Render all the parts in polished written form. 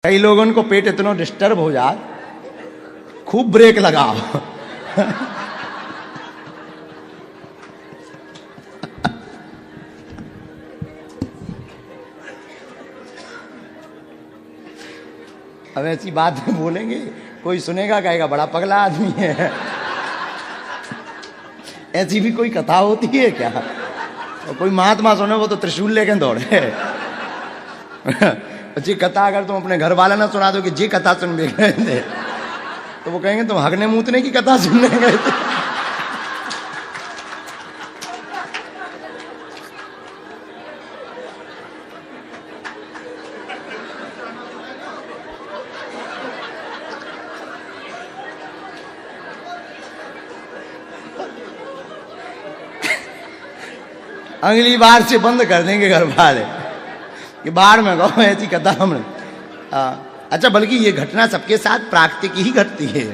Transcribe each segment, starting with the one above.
कई लोगों को पेट इतना डिस्टर्ब हो जाए, खूब ब्रेक लगाओ। अब ऐसी बात बोलेंगे, कोई सुनेगा कहेगा बड़ा पगला आदमी है। ऐसी भी कोई कथा होती है क्या? और कोई महात्मा सुने वो तो त्रिशूल लेके दौड़े। जी कथा अगर तुम अपने घर वाला ना सुना दो कि जी कथा सुन भी गए थे, तो वो कहेंगे तुम हगने मूतने की कथा सुनने गए थे। अगली बार से बंद कर देंगे घर वाले कि बाहर में कहो ऐसी कथा हमने। अच्छा, बल्कि ये घटना सबके साथ प्राकृतिक ही घटती है।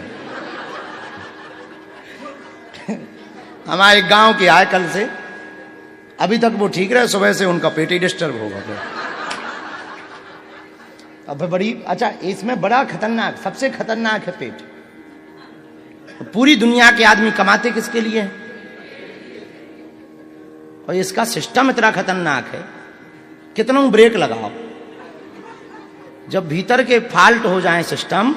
हमारे गांव के आए कल से, अभी तक वो ठीक रहे, सुबह से उनका पेट ही डिस्टर्ब होगा फिर। अब बड़ी अच्छा, इसमें बड़ा खतरनाक, सबसे खतरनाक है पेट। पूरी दुनिया के आदमी कमाते किसके लिए है? और इसका सिस्टम इतना खतरनाक है, कितना ब्रेक लगाओ, जब भीतर के फाल्ट हो जाए सिस्टम,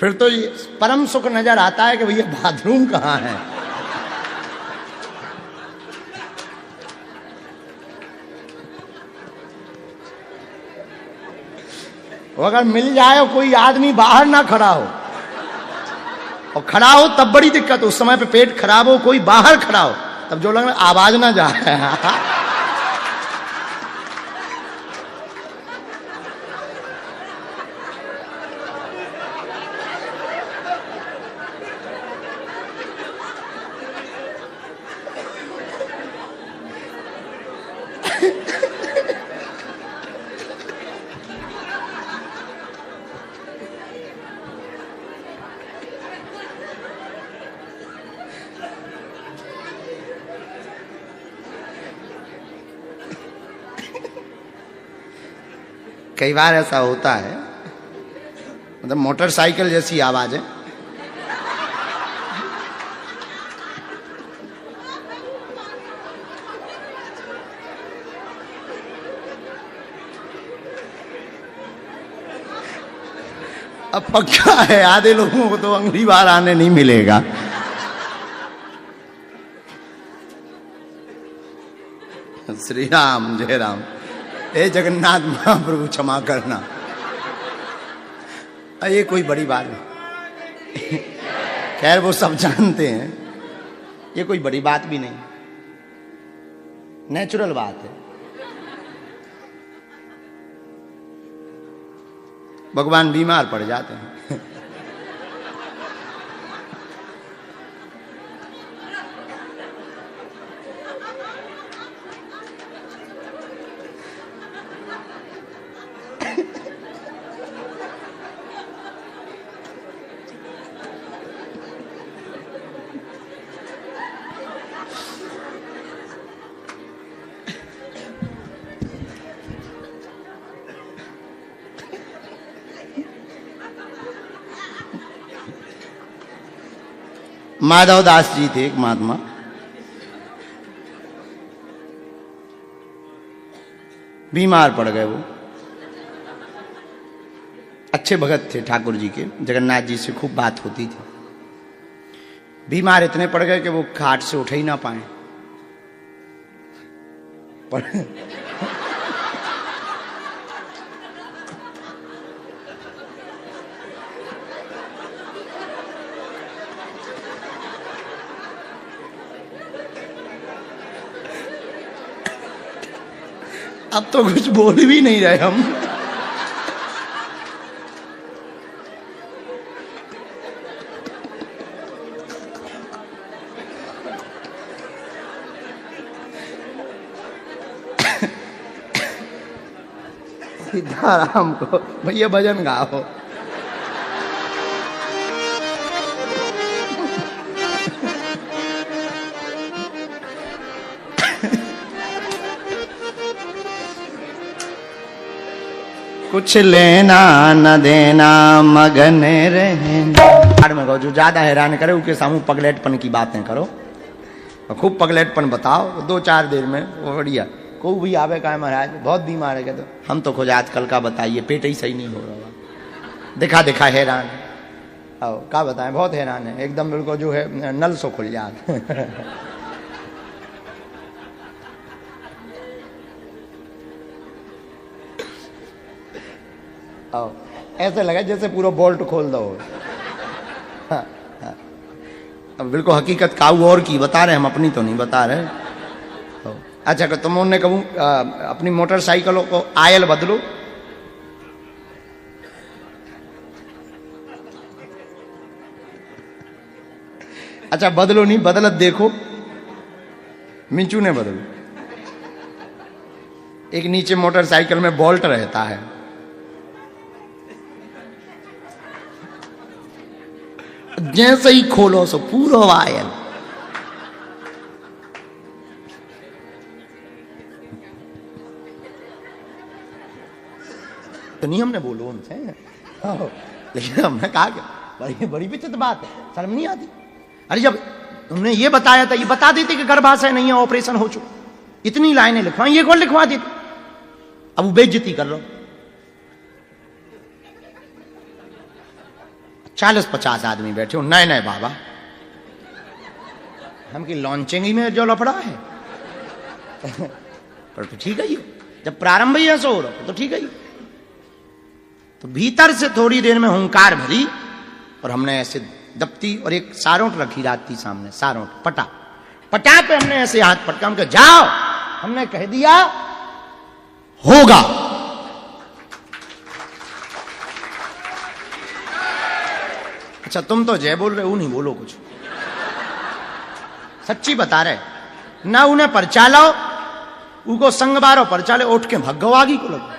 फिर तो ये परम सुख नजर आता है कि भैया बाथरूम कहां है। वो अगर मिल जाए कोई आदमी बाहर ना खड़ा हो, और खड़ा हो तब बड़ी दिक्कत। उस समय पे पेट खराब हो, कोई बाहर खड़ा हो, तब जो लग आवाज ना जाए। कई बार ऐसा होता है, मतलब मोटरसाइकिल जैसी आवाज है। अब पक्का है आधे लोगों को तो अगली बार आने नहीं मिलेगा। श्री राम, जय राम। हे जगन्नाथ महाप्रभु क्षमा करना। ये कोई बड़ी बात नहीं। खैर वो सब जानते हैं, ये कोई बड़ी बात भी नहीं, नेचुरल बात है। भगवान बीमार पड़ जाते हैं। माधव दास जी थे एक महात्मा, बीमार पड़ गए। वो अच्छे भगत थे ठाकुर जी के, जगन्नाथ जी से खूब बात होती थी। बीमार इतने पड़ गए कि वो खाट से उठ ही ना पाए। अब तो कुछ बोल भी नहीं रहे हम। सीताराम को भैया भजन गाओ। कुछ लेना न देना मगन रहना। में कहो जो ज्यादा हैरान करे उसके सामू पगलेटपन की बातें करो, खूब पगलेटपन बताओ, 2-4 देर में वो बढ़िया। को भी आवे का है महाराज बहुत बीमार है, कहते हम तो खुद आजकल का बताइए पेट ही सही नहीं हो रहा, दिखा दिखा हैरान है। आओ क्या बताएं, बहुत हैरान है एकदम, बिल्कुल जो है नल सो खुल जाते। आओ ऐसे लगा जैसे पूरा बोल्ट खोल दो। हाँ, हाँ। अब बिल्कुल हकीकत काऊ और की बता रहे, हम अपनी तो नहीं बता रहे। अच्छा तो तुम उन्हें कहूँ अपनी मोटरसाइकिलों को आयल बदलो, अच्छा बदलो नहीं बदलत देखो, मिंचू ने बदलो। एक नीचे मोटरसाइकिल में बोल्ट रहता है, जैसे ही खोलो सो पूरा आयल। तो नहीं हमने बोलो उनसे, लेकिन हमने कहा कि बड़ी बड़ी विचित्र बात है, शर्म नहीं आती। अरे जब तुमने ये बताया था, ये बता देते कि गर्भाशय नहीं है, ऑपरेशन हो चुका, इतनी लाइनें लिखवाई, ये कौन लिखवा देते? अब वो बेइज्जती कर लो। 40-50 आदमी बैठे हो, नए नए बाबा, हम की लॉन्चिंग ही में जो लफड़ा है। पर तो ठीक है ये, जब प्रारंभ ही ऐसा हो रहा तो ठीक है। तो भीतर से थोड़ी देर में हुंकार भरी और हमने ऐसे दबती और एक सारोट रखी रात थी सामने, सारोट पटा पटा पे हमने ऐसे हाथ पटका, हम कहा जाओ, हमने कह दिया होगा। अच्छा तुम तो जय बोल रहे हो, नहीं बोलो कुछ, सच्ची बता रहे ना। उन्हें परचा लाओ, उनको संग बारो परचा ले, उठ के भगवागी को लगो।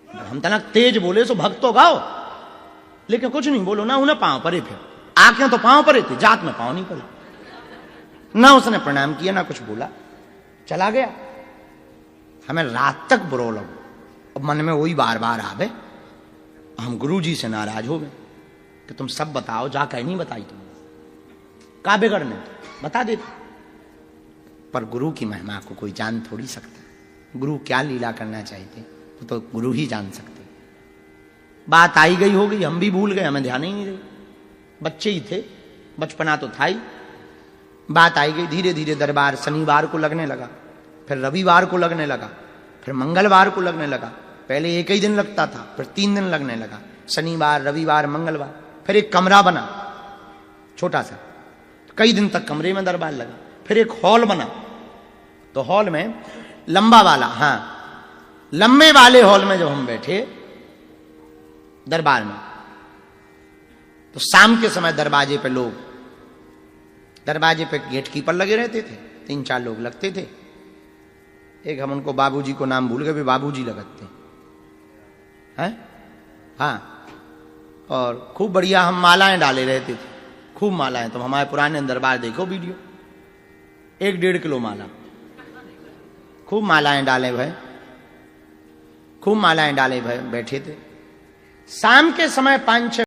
हम तनक तेज बोले सो भक्त तो गाओ, लेकिन कुछ नहीं बोलो ना। उन्हें पांव परे, फिर आंखें तो पांव परे थी, जात में पांव नहीं पड़े ना। उसने प्रणाम किया ना कुछ बोला, चला गया। हमें रात तक बुरो लगो, अब मन में वही बार बार आवे। हम गुरु जी से नाराज हो गए कि तुम सब बताओ, जा कहीं नहीं बताई तुम, का बिगड़ने बता देते। पर गुरु की महिमा को कोई जान थोड़ी सकता, गुरु क्या लीला करना चाहते तो गुरु ही जान सकते। बात आई गई हो गई, हम भी भूल गए, हमें ध्यान ही नहीं रही, बच्चे ही थे, बचपना तो था ही। बात आई गई, धीरे धीरे दरबार शनिवार को लगने लगा, फिर रविवार को लगने लगा, फिर मंगलवार को लगने लगा। पहले एक ही दिन लगता था, फिर 3 दिन लगने लगा, शनिवार रविवार मंगलवार। फिर एक कमरा बना छोटा सा, कई दिन तक कमरे में दरबार लगा। फिर एक हॉल बना, तो हॉल में लंबा वाला, हाँ लंबे वाले हॉल में जब हम बैठे दरबार में, तो शाम के समय दरवाजे पे लोग, दरवाजे पे गेट कीपर लगे रहते थे, 3-4 लोग लगते थे। एक हम उनको बाबूजी को नाम भूल गए, भी बाबूजी लगते हैं, हाँ। और खूब बढ़िया हम मालाएं डाले रहते थे, खूब मालाएं। तो हमारे पुराने दरबार देखो वीडियो, 1-1.5 किलो माला, खूब मालाएं डाले भाई, खूब मालाएं डाले भाई, बैठे थे। शाम के समय 5-6